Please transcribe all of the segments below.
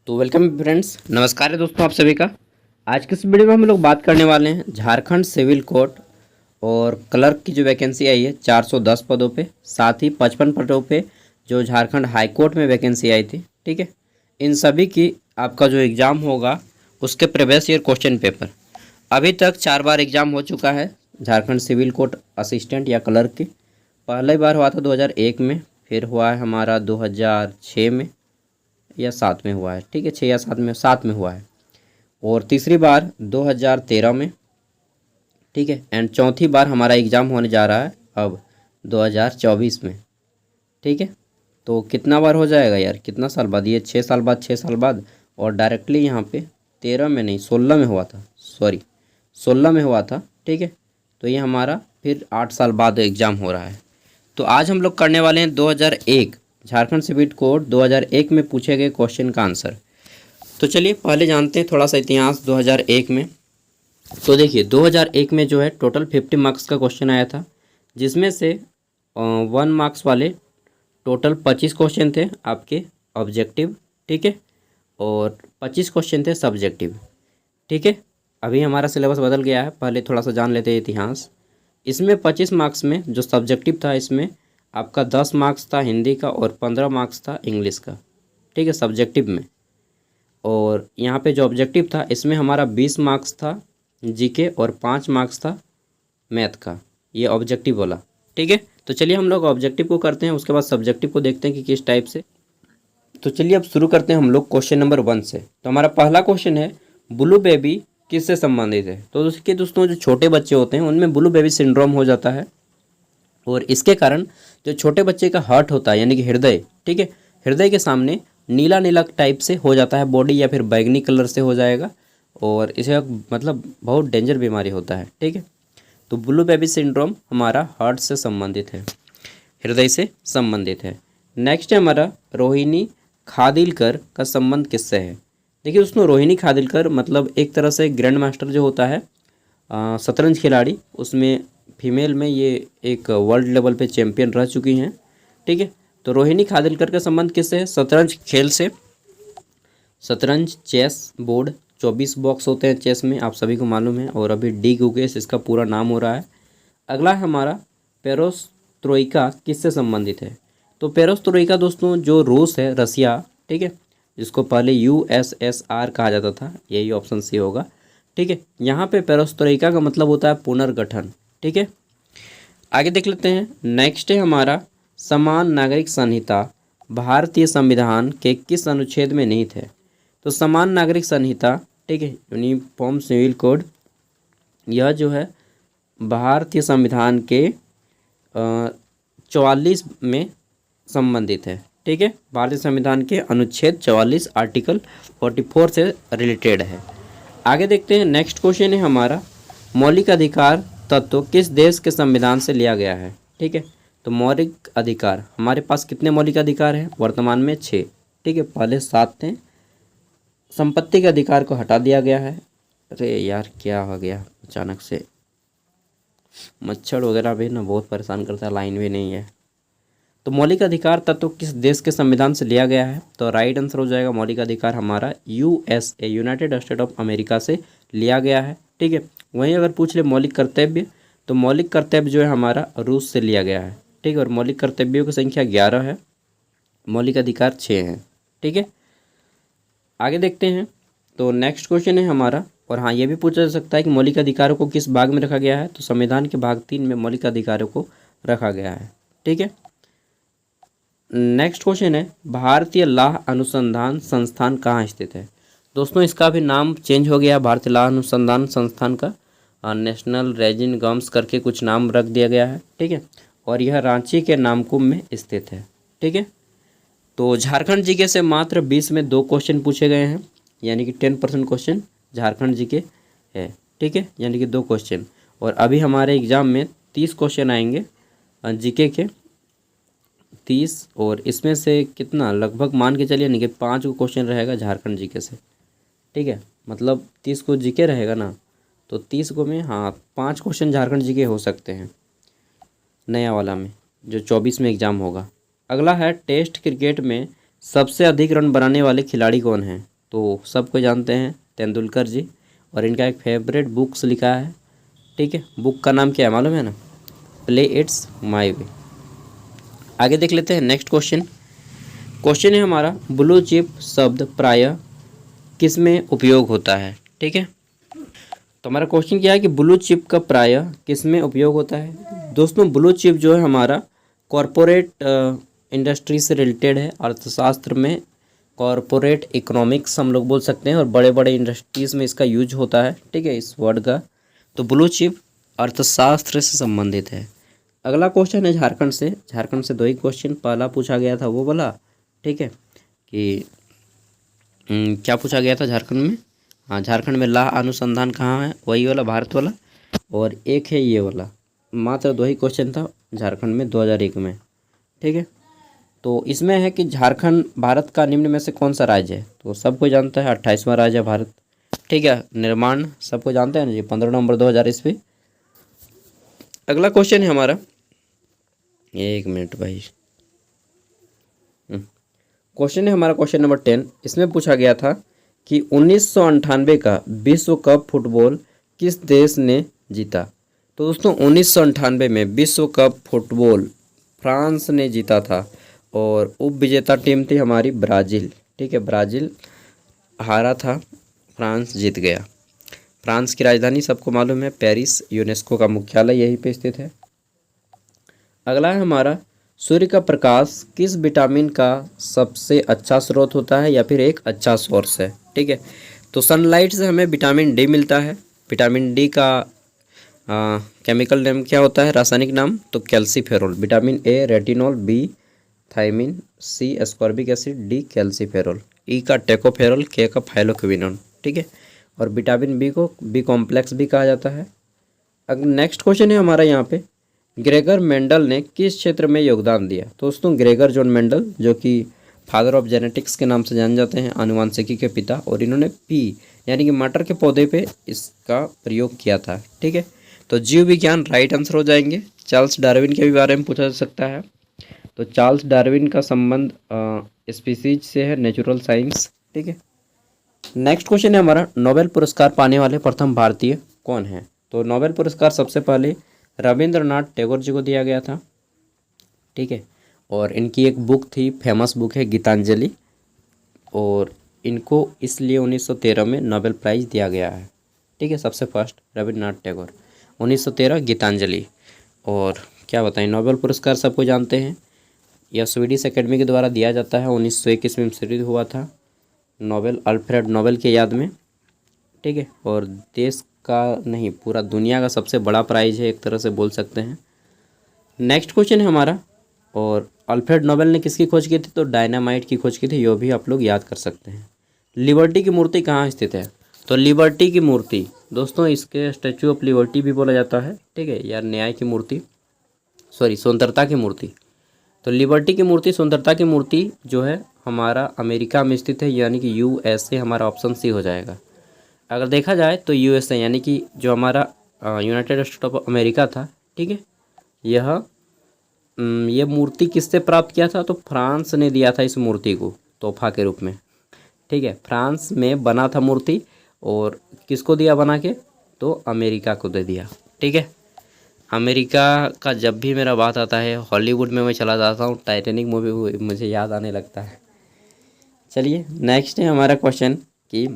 तो welcome friends, नमस्कार है दोस्तों आप सभी का। आज के इस वीडियो में हम लोग बात करने वाले हैं झारखंड सिविल कोर्ट और क्लर्क की जो वैकेंसी आई है 410 पदों पे, साथ ही 55 पदों पे जो झारखंड हाई कोर्ट में वैकेंसी आई थी। ठीक है, इन सभी की आपका जो एग्ज़ाम होगा उसके प्रीवियस ईयर क्वेश्चन पेपर अभी तक 4 बार एग्ज़ाम हो चुका है। झारखंड सिविल कोर्ट असिस्टेंट या क्लर्क की पहली बार हुआ था 2001 में, फिर हुआ है हमारा 2006 में या 7 में हुआ है। ठीक है, 6 या 7 में हुआ है, और तीसरी बार 2013 में। ठीक है, एंड चौथी बार हमारा एग्ज़ाम होने जा रहा है अब 2024 में। ठीक है, तो कितना बार हो जाएगा यार, कितना साल बाद, ये 6 साल बाद, 6 साल बाद, और डायरेक्टली यहाँ पे 13 में नहीं 16 में हुआ था, सॉरी 16 में हुआ था। ठीक है, तो ये हमारा फिर 8 साल बाद एग्ज़ाम हो रहा है। तो आज हम लोग करने वाले हैं 2001 झारखंड सिविल कोड 2001 में पूछे गए क्वेश्चन का आंसर। तो चलिए पहले जानते हैं थोड़ा सा इतिहास 2001 में। तो देखिए 2001 में जो है टोटल 50 मार्क्स का क्वेश्चन आया था, जिसमें से 1 मार्क्स वाले टोटल 25 क्वेश्चन थे आपके ऑब्जेक्टिव। ठीक है, और 25 क्वेश्चन थे सब्जेक्टिव। ठीक है, अभी हमारा सिलेबस बदल गया है, पहले थोड़ा सा जान लेते हैं इतिहास। इसमें 25 मार्क्स में जो सब्जेक्टिव था, इसमें आपका 10 मार्क्स था हिंदी का और 15 मार्क्स था इंग्लिश का। ठीक है, सब्जेक्टिव में। और यहाँ पे जो ऑब्जेक्टिव था इसमें हमारा 20 मार्क्स था जीके और 5 मार्क्स था मैथ का, ये ऑब्जेक्टिव वाला। ठीक है, तो चलिए हम लोग ऑब्जेक्टिव को करते हैं, उसके बाद सब्जेक्टिव को देखते हैं कि किस टाइप से। तो चलिए अब शुरू करते हैं हम लोग क्वेश्चन नंबर 1 से। तो हमारा पहला क्वेश्चन है, ब्लू बेबी किससे संबंधित है। तो उसके दोस्तों जो छोटे बच्चे होते हैं उनमें ब्लू बेबी सिंड्रोम हो जाता है, और इसके कारण जो छोटे बच्चे का हार्ट होता है यानी कि हृदय, ठीक है, हृदय के सामने नीला नीला टाइप से हो जाता है बॉडी, या फिर बैगनी कलर से हो जाएगा, और इसे मतलब बहुत डेंजर बीमारी होता है। ठीक है, तो ब्लू बेबी सिंड्रोम हमारा हार्ट से संबंधित है, हृदय से संबंधित है। नेक्स्ट है हमारा, रोहिणी खादिलकर का संबंध किससे है। देखिए दोस्तों, रोहिणी खादिलकर मतलब एक तरह से ग्रैंड मास्टर जो होता है शतरंज खिलाड़ी, उसमें फीमेल में ये एक वर्ल्ड लेवल पे चैंपियन रह चुकी हैं। ठीक है, तो रोहिणी खादिलकर का संबंध किससे है, शतरंज खेल से। शतरंज चेस बोर्ड 24 बॉक्स होते हैं चेस में, आप सभी को मालूम है, और अभी डी गुगेस इसका पूरा नाम हो रहा है। अगला है हमारा, पेरोस्त्रोइका किससे संबंधित है। तो पेरोस्त्रोइका दोस्तों जो रूस है, रसिया, ठीक है, जिसको पहले USSR कहा जाता था, यही ऑप्शन सी होगा। ठीक है, यहाँ पे पेरोस्त्रोइका का मतलब होता है पुनर्गठन। ठीक है, आगे देख लेते हैं। नेक्स्ट है हमारा, समान नागरिक संहिता भारतीय संविधान के किस अनुच्छेद में निहित है। तो समान नागरिक संहिता, ठीक है, यूनिफॉर्म सिविल कोड, यह जो है भारतीय संविधान के 44 में संबंधित है। ठीक है, भारतीय संविधान के अनुच्छेद 44 आर्टिकल 44 से रिलेटेड है। आगे देखते हैं। नेक्स्ट क्वेश्चन है हमारा, मौलिक अधिकार तत्व किस देश के संविधान से लिया गया है। ठीक है, तो मौलिक अधिकार हमारे पास कितने मौलिक अधिकार हैं वर्तमान में, 6। ठीक है, पहले 7 थे। संपत्ति के अधिकार को हटा दिया गया है। अरे यार क्या हो गया अचानक से, मच्छर वगैरह भी ना बहुत परेशान करता है, लाइन भी नहीं है। तो मौलिक अधिकार तत्व किस देश के संविधान से लिया गया है, तो राइट आंसर हो जाएगा मौलिक अधिकार हमारा USA United state of America से लिया गया है। ठीक है, वहीं अगर पूछ ले मौलिक कर्तव्य, तो मौलिक कर्तव्य जो है हमारा रूस से लिया गया है। ठीक है, और मौलिक कर्तव्यों की संख्या 11 है, मौलिक अधिकार 6 हैं। ठीक है, आगे देखते हैं। तो नेक्स्ट क्वेश्चन है हमारा, और हाँ ये भी पूछा जा सकता है कि मौलिक अधिकारों को किस भाग में रखा गया है, तो संविधान के भाग 3 में मौलिक अधिकारों को रखा गया है। ठीक है, नेक्स्ट क्वेश्चन है, भारतीय लाह अनुसंधान संस्थान कहाँ स्थित है। दोस्तों इसका भी नाम चेंज हो गया, भारतीय लाह अनुसंधान संस्थान का नेशनल रेजिन गम्स करके कुछ नाम रख दिया गया है। ठीक है, और यह रांची के नामकुम में स्थित है। ठीक है, तो झारखंड जीके से मात्र 20 में 2 क्वेश्चन पूछे गए हैं, यानी कि 10% क्वेश्चन झारखंड जीके है। ठीक है, यानी कि 2 क्वेश्चन, और अभी हमारे एग्ज़ाम में 30 क्वेश्चन आएंगे जीके के, 30, और इसमें से कितना लगभग मान के चलिए यानी कि 5 को क्वेश्चन रहेगा झारखंड जीके से। ठीक है, मतलब 30 को जीके रहेगा ना, तो 30 को में हाँ 5 क्वेश्चन झारखंड जीके हो सकते हैं नया वाला में, जो 24 में एग्ज़ाम होगा। अगला है, टेस्ट क्रिकेट में सबसे अधिक रन बनाने वाले खिलाड़ी कौन हैं। तो सबको जानते हैं तेंदुलकर जी, और इनका एक फेवरेट बुक्स लिखा है, ठीक है। बुक का नाम क्या है मालूम है ना? Play it's my way. आगे देख लेते हैं नेक्स्ट क्वेश्चन। क्वेश्चन है हमारा, ब्लू चिप शब्द प्रायः किस में उपयोग होता है, ठीक है। तो हमारा क्वेश्चन क्या है कि ब्लू चिप का प्रायः किस में उपयोग होता है। दोस्तों ब्लू चिप जो है हमारा कॉरपोरेट इंडस्ट्री से रिलेटेड है, अर्थशास्त्र में कॉरपोरेट इकोनॉमिक्स हम लोग बोल सकते हैं, और बड़े बड़े इंडस्ट्रीज़ में इसका यूज होता है, ठीक है, इस वर्ड का। तो ब्लू चिप अर्थशास्त्र से संबंधित है। अगला क्वेश्चन है झारखंड से। झारखंड से दो ही क्वेश्चन पहला पूछा गया था वो वाला, ठीक है, कि क्या पूछा गया था झारखंड में। हाँ, झारखंड में लाह अनुसंधान कहाँ है, वही वाला भारत वाला, और एक है ये वाला। मात्र दो ही क्वेश्चन था झारखंड में 2001 में, ठीक है। तो इसमें है कि झारखंड भारत का निम्न में से कौन सा राज्य है, तो सबको जानता है 28वां राज्य है भारत, ठीक है। निर्माण सबको जानते हैं ना जी, 15 नवंबर 2000 ईस्वी। अगला क्वेश्चन है हमारा, एक मिनट भाई, क्वेश्चन है हमारा क्वेश्चन नंबर 10। इसमें पूछा गया था कि 1998 का विश्व कप फुटबॉल किस देश ने जीता। तो दोस्तों 1998 में विश्व कप फुटबॉल फ्रांस ने जीता था, और उप विजेता टीम थी हमारी ब्राज़ील, ठीक है। ब्राज़ील हारा था, फ्रांस जीत गया। फ्रांस की राजधानी सबको मालूम है पेरिस, यूनेस्को का मुख्यालय यहीं पे स्थित है। अगला है हमारा, सूर्य का प्रकाश किस विटामिन का सबसे अच्छा स्रोत होता है या फिर एक अच्छा सोर्स है, ठीक है। तो सनलाइट से हमें विटामिन डी मिलता है। विटामिन डी का केमिकल नेम क्या होता है, रासायनिक नाम, तो calciferol. Vitamin A retinol, B thiamine, C ascorbic acid, D calciferol, E का टेकोफेरोल, के का फाइलोक्विनोन, ठीक है। और विटामिन बी को बी कॉम्प्लेक्स भी कहा जाता है। अब नेक्स्ट क्वेश्चन है हमारा यहाँ पे, ग्रेगर मेंडल ने किस क्षेत्र में योगदान दिया। तो दोस्तों ग्रेगर जॉन मेंडल, जो कि फादर ऑफ जेनेटिक्स के नाम से जाने जाते हैं, आनुवांशिकी के पिता, और इन्होंने पी यानी कि मटर के पौधे पे इसका प्रयोग किया था, ठीक है। तो जीव विज्ञान राइट आंसर हो जाएंगे। चार्ल्स डार्विन के भी बारे में पूछा जा सकता है। तो चार्ल्स डार्विन का संबंध स्पीसीज से है, नेचुरल साइंस, ठीक है। नेक्स्ट क्वेश्चन है हमारा, नोबेल पुरस्कार पाने वाले प्रथम भारतीय कौन है। तो नोबेल पुरस्कार सबसे पहले रविंद्रनाथ टैगोर जी को दिया गया था, ठीक है। और इनकी एक बुक थी, फेमस बुक है गीतांजलि, और इनको इसलिए 1913 में नोबेल प्राइज़ दिया गया है, ठीक है। सबसे फर्स्ट रविंद्रनाथ टैगोर, 1913 गीतांजलि। और क्या बताएं, नोबेल पुरस्कार सबको जानते हैं, यह स्वीडिश एकेडमी के द्वारा दिया जाता है। 1921 में शुरू हुआ था नोबेल, अल्फ्रेड नोबेल के याद में, ठीक है। और देश का नहीं, पूरा दुनिया का सबसे बड़ा प्राइज़ है, एक तरह से बोल सकते हैं। नेक्स्ट क्वेश्चन है हमारा, और अल्फ्रेड नोबेल ने किसकी खोज की थी, तो डायनामाइट की खोज की थी, यो भी आप लोग याद कर सकते हैं। लिबर्टी की मूर्ति कहाँ स्थित है, तो लिबर्टी की मूर्ति दोस्तों, इसके स्टैचू ऑफ लिबर्टी भी बोला जाता है, ठीक है, या न्याय की मूर्ति, सॉरी स्वतंत्रता की मूर्ति। तो लिबर्टी की मूर्ति, स्वतंत्रता की मूर्ति जो है हमारा अमेरिका में स्थित है, यानी कि यूएसए हमारा ऑप्शन सी हो जाएगा। अगर देखा जाए तो यूएसए यानी कि जो हमारा यूनाइटेड स्टेट ऑफ अमेरिका था, ठीक है, ये मूर्ति किससे प्राप्त किया था, तो फ्रांस ने दिया था इस मूर्ति को तोहफा के रूप में, ठीक है। फ्रांस में बना था मूर्ति, और किसको दिया बना के, तो अमेरिका को दे दिया, ठीक है। अमेरिका का जब भी मेरा बात आता है, हॉलीवुड में मैं चला जाता हूँ, टाइटैनिक मूवी मुझे याद आने लगता है। चलिए नेक्स्ट है हमारा क्वेश्चन कि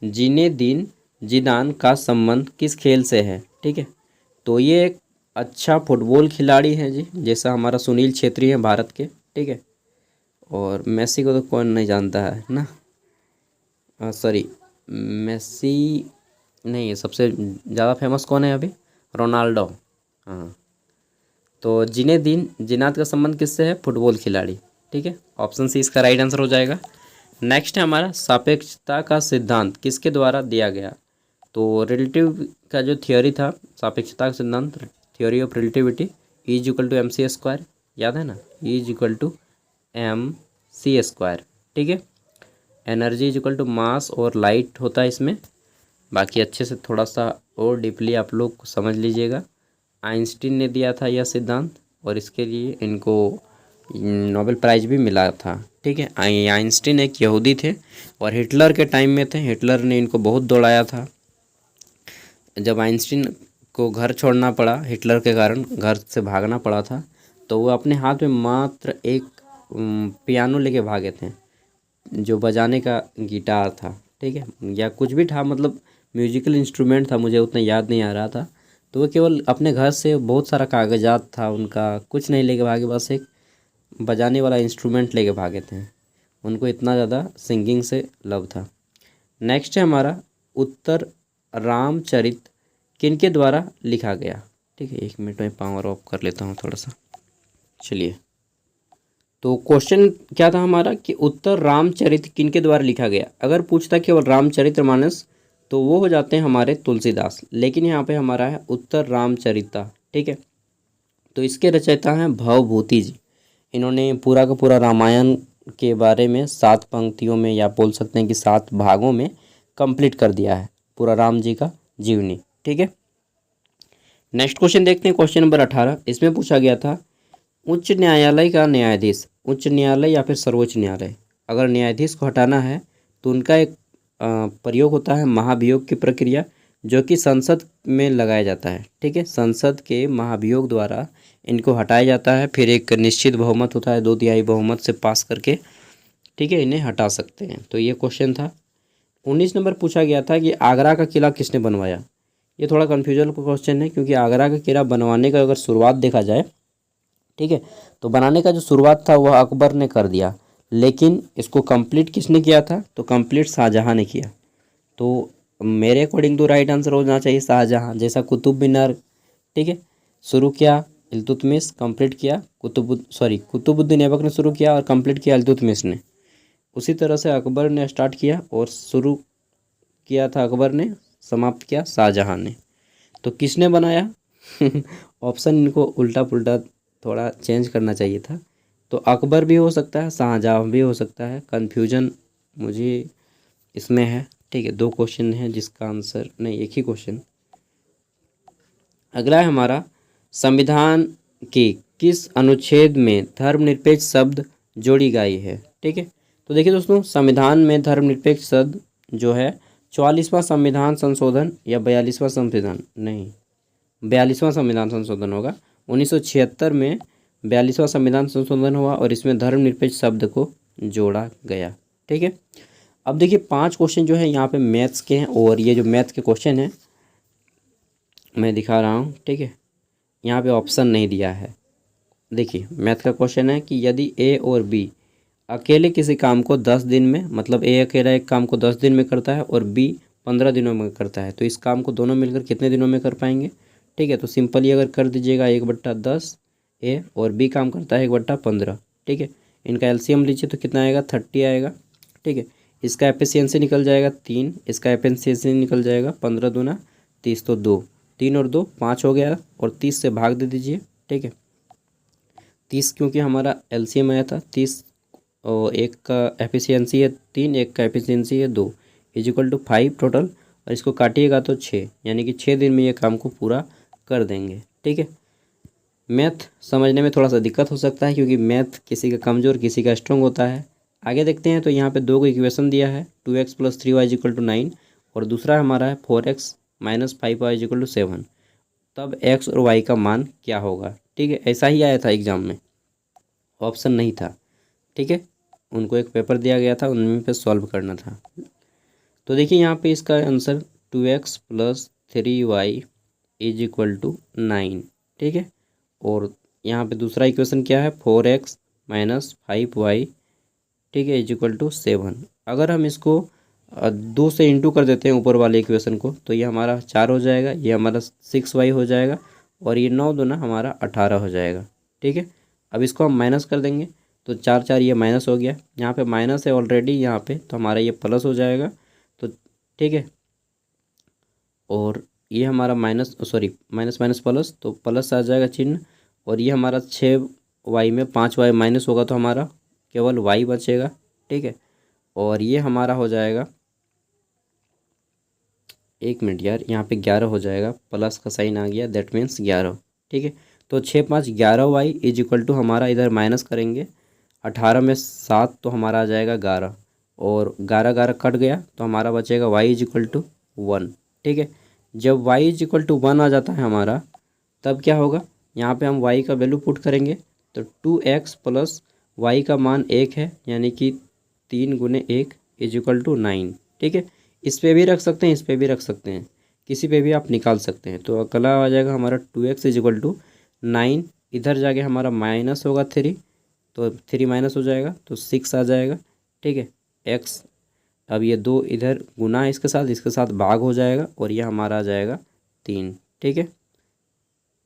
जीनेदीन जिदान का संबंध किस खेल से है, ठीक है। तो ये एक अच्छा फुटबॉल खिलाड़ी हैं जी, जैसा हमारा सुनील छेत्री हैं भारत के, ठीक है। और मेसी को तो कौन नहीं जानता है ना, सॉरी मेसी नहीं, सबसे ज़्यादा फेमस कौन है अभी, रोनाल्डो, हाँ। तो जिनेदीन जिनात का संबंध किससे है, फुटबॉल खिलाड़ी, ठीक है। ऑप्शन सी इसका राइट आंसर हो जाएगा। नेक्स्ट है हमारा, सापेक्षता का सिद्धांत किसके द्वारा दिया गया। तो रिलेटिव का जो थियोरी था, सापेक्षता का सिद्धांत, theory of relativity, E is equal to M C square, याद है ना, E is equal to M C square, ठीक है। Energy is equal to mass और लाइट होता है इसमें। बाकी अच्छे से थोड़ा सा और डीपली आप लोग समझ लीजिएगा। आइंस्टीन ने दिया था यह सिद्धांत, और इसके लिए इनको नोबेल प्राइज़ भी मिला था। ठीक है, आइंस्टीन एक यहूदी थे और हिटलर के टाइम में थे। हिटलर ने इनको बहुत दौड़ाया था। जब आइंस्टीन को घर छोड़ना पड़ा हिटलर के कारण, घर से भागना पड़ा था, तो वो अपने हाथ में मात्र एक पियानो लेके भागे थे, जो बजाने का गिटार था। ठीक है, या कुछ भी था, मतलब म्यूजिकल इंस्ट्रूमेंट था, मुझे उतना याद नहीं आ रहा था। तो वो केवल अपने घर से बहुत सारा कागजात था उनका, कुछ नहीं लेके भागे, बस एक बजाने वाला इंस्ट्रूमेंट लेके भागे थे। उनको इतना ज़्यादा सिंगिंग से लव था। नेक्स्ट है हमारा उत्तर रामचरित किनके द्वारा लिखा गया। ठीक है, 1 मिनट में पावर ऑफ कर लेता हूँ थोड़ा सा। चलिए, तो क्वेश्चन क्या था हमारा कि उत्तर रामचरित किनके द्वारा लिखा गया। अगर पूछता केवल रामचरितमानस तो वो हो जाते हैं हमारे तुलसीदास, लेकिन यहाँ पे हमारा है उत्तर रामचरिता। ठीक है, तो इसके रचयिता हैं भवभूति जी। इन्होंने पूरा का पूरा रामायण के बारे में 7 पंक्तियों में, या बोल सकते हैं कि 7 भागों में कंप्लीट कर दिया है पूरा राम जी का जीवनी। ठीक है, नेक्स्ट क्वेश्चन देखते हैं, क्वेश्चन नंबर 18। इसमें पूछा गया था उच्च न्यायालय का न्यायाधीश, उच्च न्यायालय या फिर सर्वोच्च न्यायालय, अगर न्यायाधीश को हटाना है तो उनका एक प्रयोग होता है महाभियोग की प्रक्रिया, जो कि संसद में लगाया जाता है। ठीक है, संसद के महाभियोग द्वारा इनको हटाया जाता है, फिर एक निश्चित बहुमत होता है, 2/3 बहुमत से पास करके, ठीक है, इन्हें हटा सकते हैं। तो ये क्वेश्चन था। 19 नंबर पूछा गया था कि आगरा का किला किसने बनवाया। ये थोड़ा कन्फ्यूजन का क्वेश्चन है, क्योंकि आगरा का किला बनवाने का अगर शुरुआत देखा जाए, ठीक है, तो बनाने का जो शुरुआत था वह अकबर ने कर दिया, लेकिन इसको कंप्लीट किसने किया था, तो कंप्लीट शाहजहां ने किया। तो मेरे अकॉर्डिंग तो राइट आंसर होना चाहिए शाहजहां, जैसा कुतुब मीनार, ठीक है, शुरू किया इल्तुतमिश, कंप्लीट किया कुतुबुद्दीन ऐबक ने शुरू किया और कंप्लीट किया इल्तुतमिश ने। उसी तरह से अकबर ने स्टार्ट किया और शुरू किया था अकबर ने, समाप्त किया शाहजहां ने। तो किसने बनाया ऑप्शन इनको उल्टा पुल्टा थोड़ा चेंज करना चाहिए था। तो अकबर भी हो सकता है, शाहजहां भी हो सकता है, कन्फ्यूजन मुझे इसमें है। ठीक है, 2 क्वेश्चन हैं जिसका आंसर नहीं, एक ही क्वेश्चन। अगला है हमारा संविधान के किस अनुच्छेद में धर्मनिरपेक्ष शब्द जोड़ी गई है। ठीक है, तो देखिए दोस्तों, संविधान में धर्मनिरपेक्ष शब्द जो है 44वां संविधान संशोधन या 42वां संविधान, नहीं 42वां संविधान संशोधन होगा। 1976 में 42वां संविधान संशोधन हुआ और इसमें धर्मनिरपेक्ष शब्द को जोड़ा गया। ठीक है, अब देखिए 5 क्वेश्चन जो है यहाँ पे मैथ्स के हैं, और ये जो मैथ के क्वेश्चन हैं मैं दिखा रहा हूँ। ठीक है, यहाँ पे ऑप्शन नहीं दिया है। देखिए मैथ का क्वेश्चन है कि यदि ए और बी अकेले किसी काम को 10 दिन में, मतलब ए अकेला एक काम को 10 दिन में करता है और बी 15 दिनों में करता है, तो इस काम को दोनों मिलकर कितने दिनों में कर पाएंगे। ठीक है, तो सिंपली अगर कर दीजिएगा 1/10 ए, और बी काम करता है 1/15। ठीक है, इनका एलसीएम लीजिए तो कितना आएगा, 30 आएगा। ठीक है, इसका एफिशिएंसी निकल जाएगा 3, इसका एफिशिएंसी निकल जाएगा 15 दूना 30, तो 2, 3 और 2 5 हो गया, और 30 से भाग दे दीजिए। ठीक है, 30 क्योंकि हमारा एलसीएम आया था 30, और एक का एफिशिएंसी है 3, एक का एफिशिएंसी है 2, = 5 टोटल, और इसको काटिएगा तो 6, यानी कि 6 दिन में ये काम को पूरा कर देंगे। ठीक है, मैथ समझने में थोड़ा सा दिक्कत हो सकता है, क्योंकि मैथ किसी का कमज़ोर किसी का स्ट्रॉन्ग होता है। आगे देखते हैं, तो यहाँ पे 2 को इक्वेशन दिया है, 2x + 3y = 9, और दूसरा हमारा है 4x - 5y = 7। तब x और y का मान क्या होगा। ठीक है, ऐसा ही आया था एग्जाम में, ऑप्शन नहीं था। ठीक है, उनको एक पेपर दिया गया था, उनमें पे सॉल्व करना था। तो देखिए यहाँ पे इसका आंसर 2x + 3y = 9। ठीक है, और यहाँ पे दूसरा इक्वेशन क्या है, 4x - 5y, ठीक है, = 7। अगर हम इसको 2 से इंटू कर देते हैं ऊपर वाले इक्वेशन को, तो ये हमारा 4 हो जाएगा, ये हमारा 6y हो जाएगा, और ये 9 दूना हमारा 18 हो जाएगा। ठीक है, अब इसको हम माइनस कर देंगे, तो 4 4 ये माइनस हो गया, यहाँ पे माइनस है ऑलरेडी यहाँ पे, तो हमारा ये प्लस हो जाएगा। तो ठीक है, और ये हमारा माइनस माइनस प्लस, तो प्लस आ जाएगा चिन्ह, और ये हमारा 6y में 5y माइनस होगा, तो हमारा केवल y बचेगा। ठीक है, और ये हमारा हो जाएगा, 1 मिनट यार, यहाँ पे 11 हो जाएगा, प्लस का साइन आ गया, दैट मीन्स 11। ठीक है, तो 6×5 = 11y इज इक्वल टू हमारा इधर माइनस करेंगे 18 में 7 तो हमारा आ जाएगा 11 और 11 कट गया तो हमारा बचेगा y इज इक्वल टू 1। ठीक है, जब y इज इक्वल टू 1 आ जाता है हमारा तब क्या होगा, यहाँ पे हम y का वैल्यू पुट करेंगे तो 2x प्लस y का मान 1 है यानी कि 3 × 1 इज इक्वल टू 9। ठीक है, इस पे भी रख सकते हैं, इस पे भी रख सकते हैं, किसी पे भी आप निकाल सकते हैं। तो अगला आ जाएगा हमारा 2x इज इक्वल टू 9, इधर जाके हमारा माइनस होगा 3 तो 3 माइनस हो जाएगा तो 6 आ जाएगा। ठीक है, x अब ये 2 इधर गुना है इसके साथ भाग हो जाएगा और ये हमारा आ जाएगा 3। ठीक है,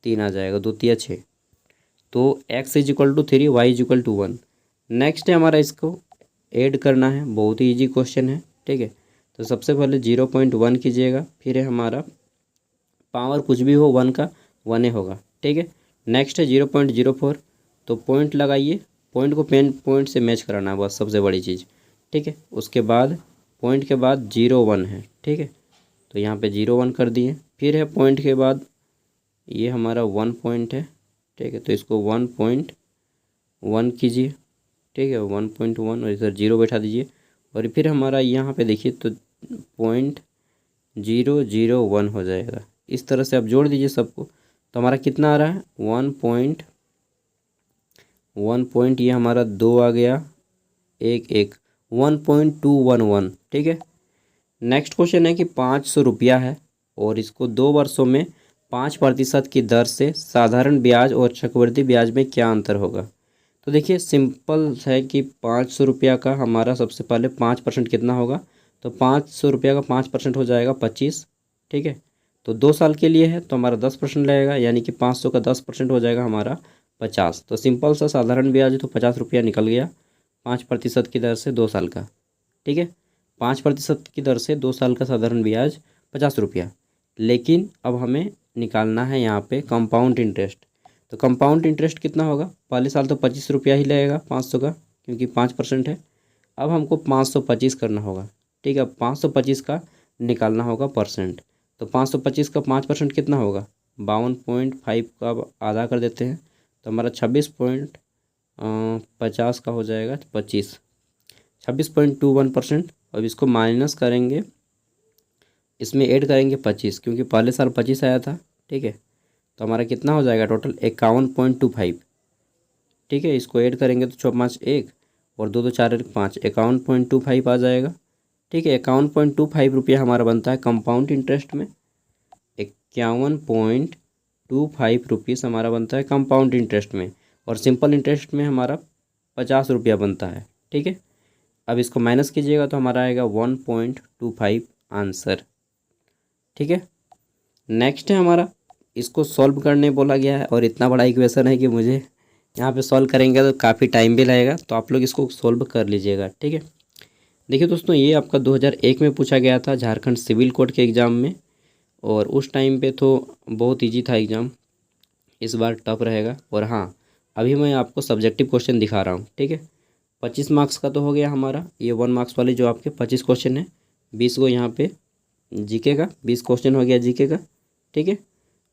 3 आ जाएगा, 2 3 6, तो x is equal to 3 y is equal to 1। Next है हमारा इसको ऐड करना है, बहुत ही ईजी क्वेश्चन है। ठीक है, तो सबसे पहले 0.1 कीजिएगा, फिर है हमारा पावर कुछ भी हो 1 का 1 ही होगा। ठीक है, नेक्स्ट है 0.04, तो पॉइंट लगाइए, पॉइंट को पॉइंट से मैच कराना है बस सबसे बड़ी चीज़। ठीक है, उसके बाद पॉइंट के बाद 0 1 है। ठीक है, तो यहाँ पे 0 1 कर दिए, फिर है पॉइंट के बाद ये हमारा 1 पॉइंट है। ठीक है, तो इसको 1.1 कीजिए। ठीक है, 1.1 और इधर 0 बैठा दीजिए और फिर हमारा यहाँ पे देखिए तो 0.001 हो जाएगा। इस तरह से आप जोड़ दीजिए सबको, तो हमारा कितना आ रहा है 1 ये हमारा 2 आ गया, 1.211। ठीक है, नेक्स्ट क्वेश्चन है कि 500 रुपया है और इसको 2 वर्षों में 5% की दर से साधारण ब्याज और चक्रवृद्धि ब्याज में क्या अंतर होगा। तो देखिए सिंपल है कि 500 रुपया का हमारा सबसे पहले 5% कितना होगा, तो 500 रुपया का 5% हो जाएगा 25। ठीक है, तो 2 साल के लिए है तो हमारा 10% लगेगा यानी कि 500 का 10% हो जाएगा हमारा 50। तो सिंपल सा साधारण ब्याज तो 50 रुपया निकल गया 5% की दर से 2 साल का। ठीक है, 5% की दर से 2 साल का साधारण ब्याज 50 रुपया। लेकिन अब हमें निकालना है यहाँ पे कंपाउंड इंटरेस्ट। तो कंपाउंड इंटरेस्ट कितना होगा, पहले साल तो 25 रुपया ही लगेगा 500 का क्योंकि 5% है। अब हमको 525 करना होगा। ठीक है, 525 का निकालना होगा परसेंट, तो 525 का 5% कितना होगा 52.5 का आधा कर देते हैं तो हमारा 26.50 का हो जाएगा 26.21%। अब इसको माइनस करेंगे, इसमें ऐड करेंगे 25 क्योंकि पहले साल 25 आया था। ठीक है, तो हमारा कितना हो जाएगा टोटल 51.25। ठीक है, इसको ऐड करेंगे तो 6 5 1 और 2 2 4 1 5, 51.25 आ जाएगा। ठीक है, 51.25 रुपया हमारा बनता है कंपाउंड इंटरेस्ट में। 51.25 रुपीज़ हमारा बनता है कंपाउंड इंटरेस्ट में और सिंपल इंटरेस्ट में हमारा 50 रुपया बनता है। ठीक है, अब इसको माइनस कीजिएगा तो हमारा आएगा 1.25 आंसर। ठीक है, नेक्स्ट है हमारा, इसको सॉल्व करने बोला गया है और इतना बड़ा इक्वेशन है कि मुझे यहाँ पे सॉल्व करेंगे तो काफ़ी टाइम भी लगेगा, तो आप लोग इसको सॉल्व कर लीजिएगा। ठीक है, देखिए दोस्तों ये आपका 2001 में पूछा गया था झारखंड सिविल कोर्ट के एग्ज़ाम में और उस टाइम पे तो बहुत ईजी था एग्ज़ाम, इस बार टफ रहेगा। और हाँ, अभी मैं आपको सब्जेक्टिव क्वेश्चन दिखा रहा हूँ। ठीक है, 25 मार्क्स का तो हो गया हमारा, ये 1 मार्क्स वाले जो आपके 25 क्वेश्चन है, 20 को यहाँ पे जीके का 20 क्वेश्चन हो गया जीके का। ठीक है,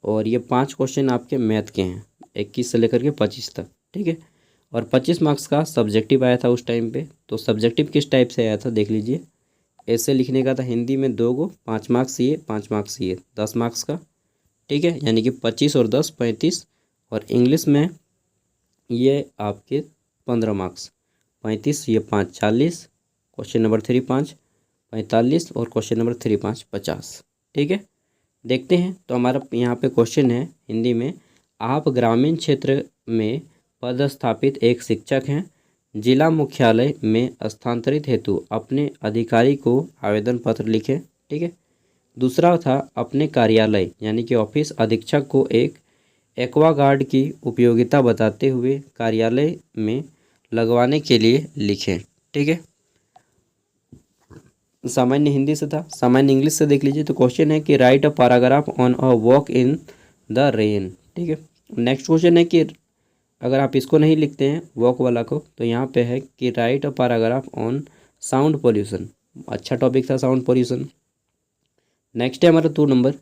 और ये 5 क्वेश्चन आपके मैथ के हैं 21 से लेकर के 25 तक। ठीक है, और 25 मार्क्स का सब्जेक्टिव आया था उस टाइम पे। तो सब्जेक्टिव किस टाइप से आया था देख लीजिए, ऐसे लिखने का था हिंदी में 2 गो 5 मार्क्स ये 5 मार्क्स ये 10 मार्क्स का। ठीक है, यानी कि 25 और 10 35, और इंग्लिश में ये आपके 15 मार्क्स 35 ये 5 40, क्वेश्चन नंबर 3 5 45 और क्वेश्चन नंबर 3 5 50। ठीक है, देखते हैं तो हमारा यहाँ पे क्वेश्चन है हिंदी में, आप ग्रामीण क्षेत्र में पदस्थापित एक शिक्षक हैं, जिला मुख्यालय में स्थानांतरित हेतु अपने अधिकारी को आवेदन पत्र लिखें। ठीक है, दूसरा था अपने कार्यालय यानी कि ऑफिस अधीक्षक को एक एक्वागार्ड की उपयोगिता बताते हुए कार्यालय में लगवाने के लिए लिखें। ठीक है, सामान्य हिंदी से था। सामान्य इंग्लिश से देख लीजिए, तो क्वेश्चन है कि write a paragraph on a walk in the rain. ठीक है, नेक्स्ट क्वेश्चन है कि अगर आप इसको नहीं लिखते हैं वॉक वाला को, तो यहाँ पे है कि write a paragraph on sound pollution. अच्छा टॉपिक था साउंड पोल्यूशन। नेक्स्ट है हमारा 2 नंबर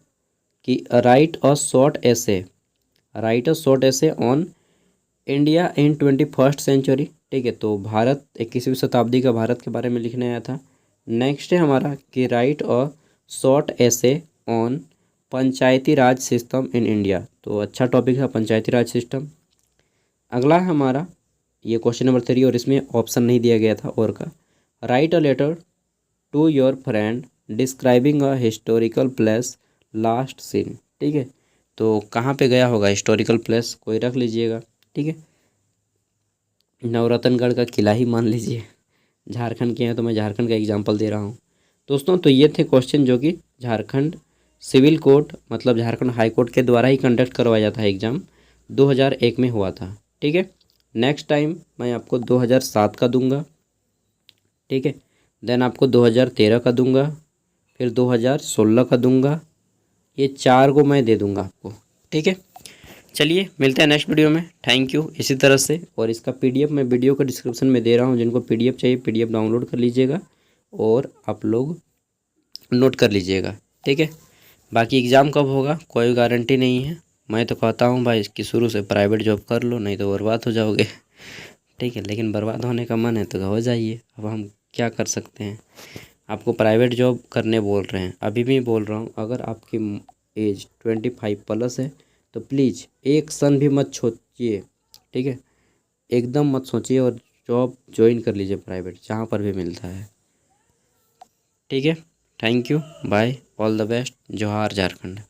कि write a short essay write a short essay on India in 21st century. ठीक है, तो भारत 21वीं शताब्दी का भारत के बारे में लिखने आया था। नेक्स्ट है हमारा कि write a short essay on Panchayati Raj system in India. तो अच्छा टॉपिक है पंचायती राज सिस्टम। अगला है हमारा ये क्वेश्चन नंबर 3 और इसमें ऑप्शन नहीं दिया गया था और का। Write a letter to your friend describing a historical place last seen. ठीक है, तो कहाँ पे गया होगा हिस्टोरिकल प्लेस, कोई रख लीजिएगा। ठीक है, नवरत्नगढ़ का किला ही मान लीजिए, झारखंड के हैं तो मैं झारखंड का एग्जांपल दे रहा हूँ। दोस्तों तो ये थे क्वेश्चन जो कि झारखंड सिविल कोर्ट मतलब झारखंड हाई कोर्ट के द्वारा ही कंडक्ट करवाया जाता है एग्ज़ाम, 2001 में हुआ था। ठीक है, नेक्स्ट टाइम मैं आपको 2007 का दूंगा। ठीक है, देन आपको 2013 का दूंगा, फिर 2016 का दूंगा, ये 4 को मैं दे दूंगा आपको। ठीक है, चलिए मिलते हैं नेक्स्ट वीडियो में। Thank you. इसी तरह से और इसका पीडीएफ मैं वीडियो के डिस्क्रिप्शन में दे रहा हूँ, जिनको पीडीएफ चाहिए पीडीएफ डाउनलोड कर लीजिएगा और आप लोग नोट कर लीजिएगा। ठीक है, बाकी एग्ज़ाम कब होगा कोई गारंटी नहीं है। मैं तो कहता हूँ भाई इसकी शुरू से प्राइवेट जॉब कर लो, नहीं तो बर्बाद हो जाओगे। ठीक है, लेकिन बर्बाद होने का मन है तो हो जाइए, अब हम क्या कर सकते हैं। आपको प्राइवेट जॉब करने बोल रहे हैं, अभी भी बोल रहा हूँ, अगर आपकी एज 25+ है तो प्लीज़ एक सन भी मत सोचिए। ठीक है, एकदम मत सोचिए और जॉब ज्वाइन कर लीजिए प्राइवेट, जहाँ पर भी मिलता है। ठीक है, thank you, bye, all the best, जोहार झारखंड।